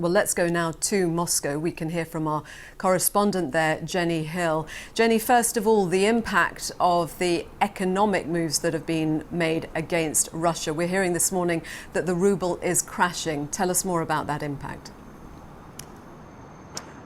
Well, let's go now to Moscow. We can hear from our correspondent there, Jenny Hill. Jenny, first of all, the impact of the economic moves that have been made against Russia. We're hearing this morning that the rouble is crashing. Tell us more about that impact.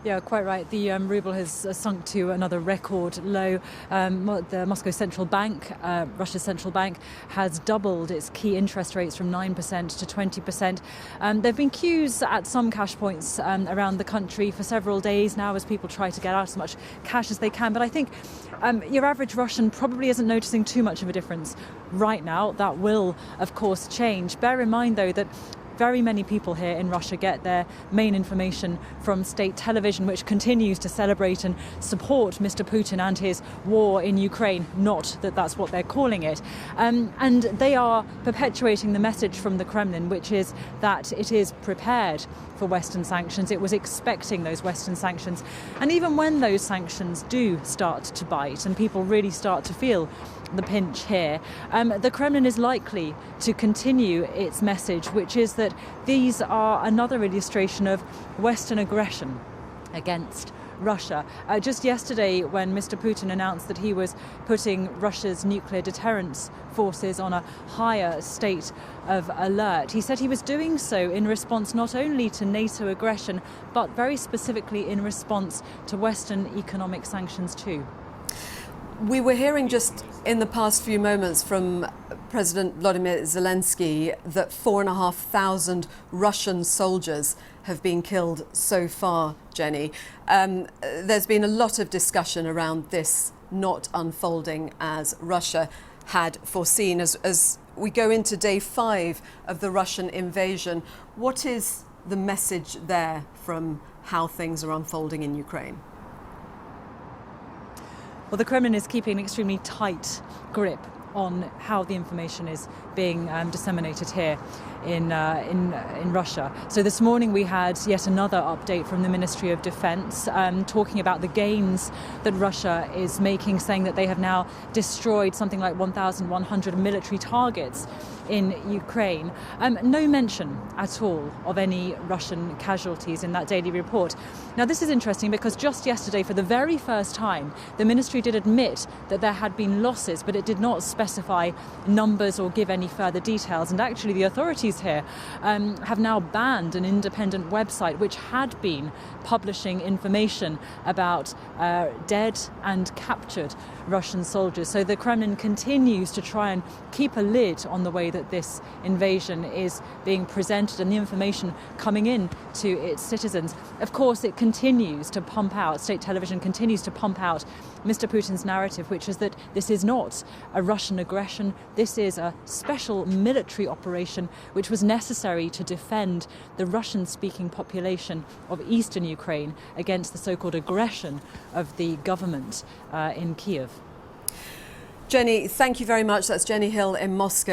Yeah, quite right. The rouble has sunk to another record low. The Moscow central bank, Russia's central bank, has doubled its key interest rates from 9% to 20%. There have been queues at some cash points around the country for several days now as people try to get out as much cash as they can. But I think your average Russian probably isn't noticing too much of a difference right now. That will, of course, change. Bear in mind, though, that very many people here in Russia get their main information from state television, which continues to celebrate and support Mr. Putin and his war in Ukraine. Not that that's what they're calling it. And they are perpetuating the message from the Kremlin, which is that it is prepared for Western sanctions. It was expecting those Western sanctions. And even when those sanctions do start to bite and people really start to feel the pinch here, the Kremlin is likely to continue its message, which is that these are another illustration of Western aggression against Russia. Just yesterday, when Mr. Putin announced that he was putting Russia's nuclear deterrence forces on a higher state of alert, he said he was doing so in response not only to NATO aggression, but very specifically in response to Western economic sanctions too. We were hearing just in the past few moments from President Volodymyr Zelensky that 4,500 Russian soldiers have been killed so far, Jenny. There's been a lot of discussion around this not unfolding as Russia had foreseen. As we go into day 5 of the Russian invasion, what is the message there from how things are unfolding in Ukraine? Well, the Kremlin is keeping an extremely tight grip on how the information is being disseminated here in Russia. So this morning we had yet another update from the Ministry of Defense talking about the gains that Russia is making, saying that they have now destroyed something like 1,100 military targets in Ukraine. No mention at all of any Russian casualties in that daily report. Now, this is interesting because just yesterday, for the very first time, the ministry did admit that there had been losses, but it did not specify numbers or give any further details. And actually, the authorities here have now banned an independent website which had been publishing information about dead and captured Russian soldiers. So the Kremlin continues to try and keep a lid on the way that this invasion is being presented and the information coming in to its citizens. Of course, it continues to pump out, state television continues to pump out Mr. Putin's narrative, which is that this is not a Russian aggression. This is a special military operation which was necessary to defend the Russian-speaking population of eastern Ukraine against the so-called aggression of the government in Kiev. Jenny, thank you very much. That's Jenny Hill in Moscow.